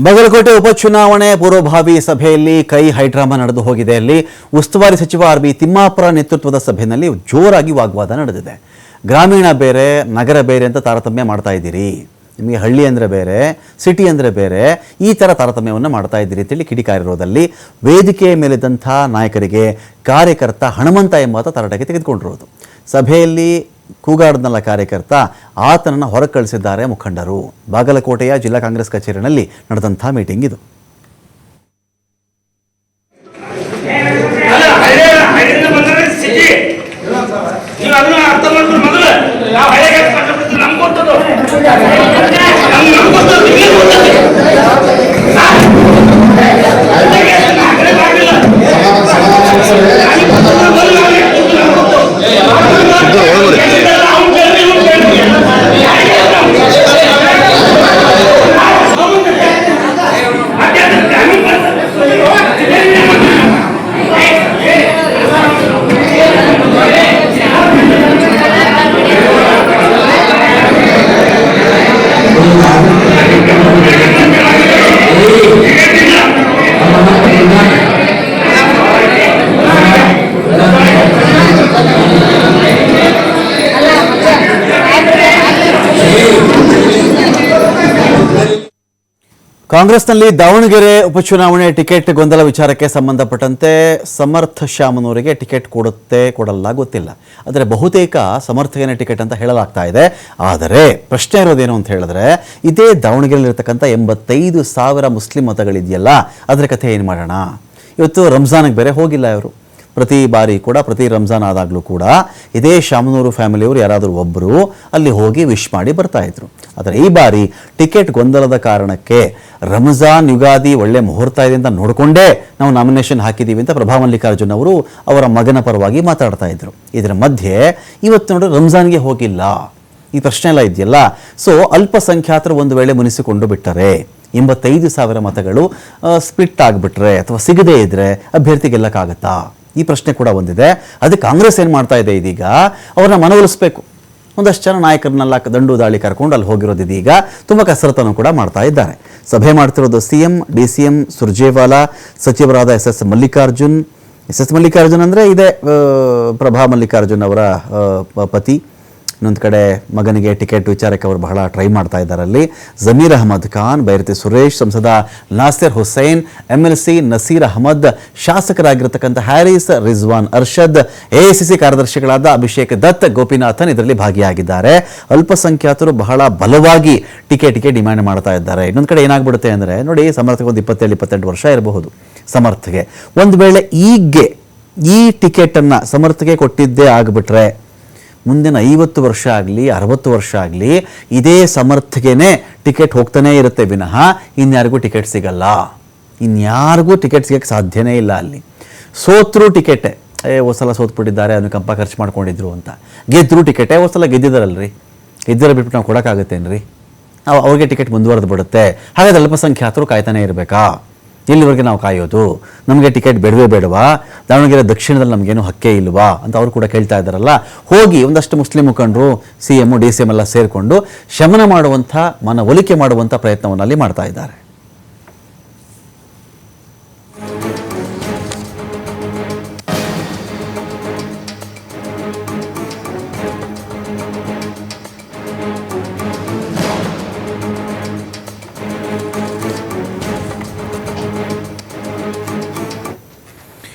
ಬಾಗಲಕೋಟೆ ಉಪಚುನಾವಣೆ ಪೂರ್ವಭಾವಿ ಸಭೆಯಲ್ಲಿ ಕೈ ಹೈಡ್ರಾಮಾ ನಡೆದು ಹೋಗಿದೆ. ಅಲ್ಲಿ ಉಸ್ತುವಾರಿ ಸಚಿವ ಆರ್.ಬಿ. ತಿಮ್ಮಾಪುರ ನೇತೃತ್ವದ ಸಭೆಯಲ್ಲಿ ಜೋರಾಗಿ ವಾಗ್ವಾದ ನಡೆದಿದೆ. ಗ್ರಾಮೀಣ ಬೇರೆ ನಗರ ಬೇರೆ ಅಂತ ತಾರತಮ್ಯ ಮಾಡ್ತಾ ಇದ್ದೀರಿ, ನಿಮಗೆ ಹಳ್ಳಿ ಅಂದರೆ ಬೇರೆ ಸಿಟಿ ಅಂದರೆ ಬೇರೆ, ಈ ಥರ ತಾರತಮ್ಯವನ್ನು ಮಾಡ್ತಾ ಇದ್ದೀರಿ ಅಂತೇಳಿ ಕಿಡಿಕಾರಿರೋದಲ್ಲಿ ವೇದಿಕೆಯ ಮೇಲಿದ್ದಂಥ ನಾಯಕರಿಗೆ ಕಾರ್ಯಕರ್ತ ಹನುಮಂತ ಎಂಬಾತ ತರಾಟೆಗೆ ತೆಗೆದುಕೊಂಡಿರೋದು. ಸಭೆಯಲ್ಲಿ ಕೂಗಾಡದಲ್ಲ ಕಾರ್ಯಕರ್ತ, ಆತನನ್ನು ಹೊರಗೆ ಕಳಿಸಿದ್ದಾರೆ ಮುಖಂಡರು. ಬಾಗಲಕೋಟೆಯ ಜಿಲ್ಲಾ ಕಾಂಗ್ರೆಸ್ ಕಚೇರಿಯಲ್ಲಿ ನಡೆದಂಥ ಮೀಟಿಂಗ್ ಇದು. ಕಾಂಗ್ರೆಸ್ನಲ್ಲಿ ದಾವಣಗೆರೆ ಉಪಚುನಾವಣೆ ಟಿಕೆಟ್ ಗೊಂದಲ ವಿಚಾರಕ್ಕೆ ಸಂಬಂಧಪಟ್ಟಂತೆ ಸಮರ್ಥ ಶಾಮನೂರಿಗೆ ಟಿಕೆಟ್ ಕೊಡಲ್ಲ ಗೊತ್ತಿಲ್ಲ. ಆದರೆ ಬಹುತೇಕ ಸಮರ್ಥಗೇನೆ ಟಿಕೆಟ್ ಅಂತ ಹೇಳಲಾಗ್ತಾ ಇದೆ. ಆದರೆ ಪ್ರಶ್ನೆ ಇರೋದೇನು ಅಂತ ಹೇಳಿದ್ರೆ, ಇದೇ ದಾವಣಗೆರೆಯಲ್ಲಿರ್ತಕ್ಕಂಥ 85,000 ಮುಸ್ಲಿಂ ಮತಗಳಿದೆಯಲ್ಲ, ಅದರ ಕಥೆ ಏನು ಮಾಡೋಣ? ಇವತ್ತು ರಂಜಾನ್ಗೆ ಬೇರೆ ಹೋಗಿಲ್ಲ ಇವರು. ಪ್ರತಿ ಬಾರಿ ಕೂಡ ಪ್ರತಿ ರಂಜಾನ್ ಆದಾಗಲೂ ಕೂಡ ಇದೇ ಶಾಮನೂರು ಫ್ಯಾಮಿಲಿಯವರು ಯಾರಾದರೂ ಒಬ್ಬರು ಅಲ್ಲಿ ಹೋಗಿ ವಿಶ್ ಮಾಡಿ ಬರ್ತಾಯಿದ್ರು. ಆದರೆ ಈ ಬಾರಿ ಟಿಕೆಟ್ ಗೊಂದಲದ ಕಾರಣಕ್ಕೆ ರಂಜಾನ್ ಯುಗಾದಿ ಒಳ್ಳೆ ಮುಹೂರ್ತ ಇದೆ ಅಂತ ನೋಡಿಕೊಂಡೇ ನಾವು ನಾಮಿನೇಷನ್ ಹಾಕಿದ್ದೀವಿ ಅಂತ ಪ್ರಭಾ ಮಲ್ಲಿಕಾರ್ಜುನ್ ಅವರು ಅವರ ಮಗನ ಪರವಾಗಿ ಮಾತಾಡ್ತಾ ಇದ್ರು. ಇದರ ಮಧ್ಯೆ ಇವತ್ತು ನೋಡಿ ರಂಜಾನ್ಗೆ ಹೋಗಿಲ್ಲ, ಈ ಪ್ರಶ್ನೆ ಎಲ್ಲ ಇದೆಯಲ್ಲ. ಸೊ ಅಲ್ಪಸಂಖ್ಯಾತರು ಒಂದು ವೇಳೆ ಮುನಿಸಿಕೊಂಡು ಬಿಟ್ಟರೆ 85,000 ಮತಗಳು ಸ್ಪ್ಲಿಟ್ ಆಗಿಬಿಟ್ರೆ ಅಥವಾ ಸಿಗದೇ ಇದ್ರೆ ಅಭ್ಯರ್ಥಿ ಗೆಲ್ಲಕ್ಕಾಗತ್ತಾ? ಈ ಪ್ರಶ್ನೆ ಕೂಡ ಒಂದಿದೆ. ಅದಕ್ಕೆ ಕಾಂಗ್ರೆಸ್ ಏನು ಮಾಡ್ತಾ ಇದೆ, ಇದೀಗ ಅವ್ರನ್ನ ಮನವೊಲಿಸಬೇಕು. ಒಂದಷ್ಟು ಜನ ನಾಯಕರನ್ನೆಲ್ಲ ದಂಡು ದಾಳಿ ಕರ್ಕೊಂಡು ಅಲ್ಲಿ ಹೋಗಿರೋದು ಇದೀಗ ತುಂಬ ಕಸರತ್ತನ್ನು ಕೂಡ ಮಾಡ್ತಾ ಇದ್ದಾರೆ. ಸಭೆ ಮಾಡ್ತಿರೋದು CM, DCM ಸುರ್ಜೇವಾಲಾ, ಸಚಿವರಾದ ಎಸ್ ಮಲ್ಲಿಕಾರ್ಜುನ್ ಅಂದರೆ ಇದೇ ಪ್ರಭಾ ಮಲ್ಲಿಕಾರ್ಜುನ್ ಅವರ ಪತಿ. ಇನ್ನೊಂದು ಕಡೆ ಮಗನಿಗೆ ಟಿಕೆಟ್ ವಿಚಾರಕ್ಕೆ ಅವರು ಬಹಳ ಟ್ರೈ ಮಾಡ್ತಾ ಇದ್ದಾರೆ. ಅಲ್ಲಿ ಜಮೀರ್ ಅಹಮದ್ ಖಾನ್, ಬೈರತಿ ಸುರೇಶ್, ಸಂಸದ ನಾಸಿರ್ ಹುಸೇನ್, MLC ನಸೀರ್ ಅಹಮದ್, ಶಾಸಕರಾಗಿರ್ತಕ್ಕಂಥ ಹ್ಯಾರಿಸ್ ರಿಜ್ವಾನ್ ಅರ್ಷದ್, AICC ಕಾರ್ಯದರ್ಶಿಗಳಾದ ಅಭಿಷೇಕ್ ದತ್, ಗೋಪಿನಾಥನ್ ಇದರಲ್ಲಿ ಭಾಗಿಯಾಗಿದ್ದಾರೆ. ಅಲ್ಪಸಂಖ್ಯಾತರು ಬಹಳ ಬಲವಾಗಿ ಟಿಕೆಟ್ಗೆ ಡಿಮ್ಯಾಂಡ್ ಮಾಡ್ತಾ ಇದ್ದಾರೆ. ಇನ್ನೊಂದು ಕಡೆ ಏನಾಗ್ಬಿಡುತ್ತೆ ಅಂದರೆ, ನೋಡಿ, ಸಮರ್ಥಕ್ಕೆ ಒಂದು 27-28 ವರ್ಷ ಇರಬಹುದು. ಸಮರ್ಥಗೆ ಒಂದು ವೇಳೆ ಈಗ್ಗೆ ಈ ಟಿಕೆಟನ್ನು ಸಮರ್ಥಗೆ ಕೊಟ್ಟಿದ್ದೇ ಆಗಿಬಿಟ್ರೆ ಮುಂದಿನ 50 ವರ್ಷ ಆಗಲಿ 60 ವರ್ಷ ಆಗಲಿ ಇದೇ ಸಮರ್ಥಗೆನೇ ಟಿಕೆಟ್ ಹೋಗ್ತಾನೇ ಇರುತ್ತೆ ವಿನಃ ಇನ್ಯಾರಿಗೂ ಟಿಕೆಟ್ ಸಿಗಲ್ಲ. ಇನ್ಯಾರಿಗೂ ಟಿಕೆಟ್ ಸಿಗೋಕ್ಕೆ ಸಾಧ್ಯನೇ ಇಲ್ಲ. ಅಲ್ಲಿ ಸೋತ್ರು ಟಿಕೆಟೇ, ಸಲ ಸೋತ್ಬಿಟ್ಟಿದ್ದಾರೆ, ಅನುಕಂಪ ಖರ್ಚು ಮಾಡ್ಕೊಂಡಿದ್ರು ಅಂತ. ಗೆದ್ದರು ಟಿಕೆಟೇ, ಸಲ ಗೆದ್ದಿದ್ದಾರಲ್ರಿ, ಗೆದ್ದಿರೋ ಬಿಟ್ಬಿಟ್ಟು ನಾವು ಕೊಡೋಕ್ಕಾಗುತ್ತೇನ್ರಿ? ಅವ್ರಿಗೆ ಟಿಕೆಟ್ ಮುಂದುವರೆದು ಬಿಡುತ್ತೆ. ಹಾಗಾದ್ರೆ ಅಲ್ಪಸಂಖ್ಯಾತರು ಕಾಯ್ತಾನೆ ಇರಬೇಕಾ? ಎಲ್ಲಿವರೆಗೆ ನಾವು ಕಾಯೋದು? ನಮಗೆ ಟಿಕೆಟ್ ಬೇಡವಾ? ದಾವಣಗೆರೆ ದಕ್ಷಿಣದಲ್ಲಿ ನಮಗೇನು ಹಕ್ಕೇ ಇಲ್ವಾ ಅಂತ ಅವರು ಕೂಡ ಕೇಳ್ತಾ ಇದ್ದಾರಲ್ಲ. ಹೋಗಿ ಒಂದಷ್ಟು ಮುಸ್ಲಿಂ ಮುಖಂಡರು CM, DCM ಎಲ್ಲ ಸೇರಿಕೊಂಡು ಶಮನ ಮಾಡುವಂಥ, ಮನವೊಲಿಕೆ ಮಾಡುವಂಥ ಪ್ರಯತ್ನವನ್ನು ಅಲ್ಲಿ ಮಾಡ್ತಾ ಇದ್ದಾರೆ.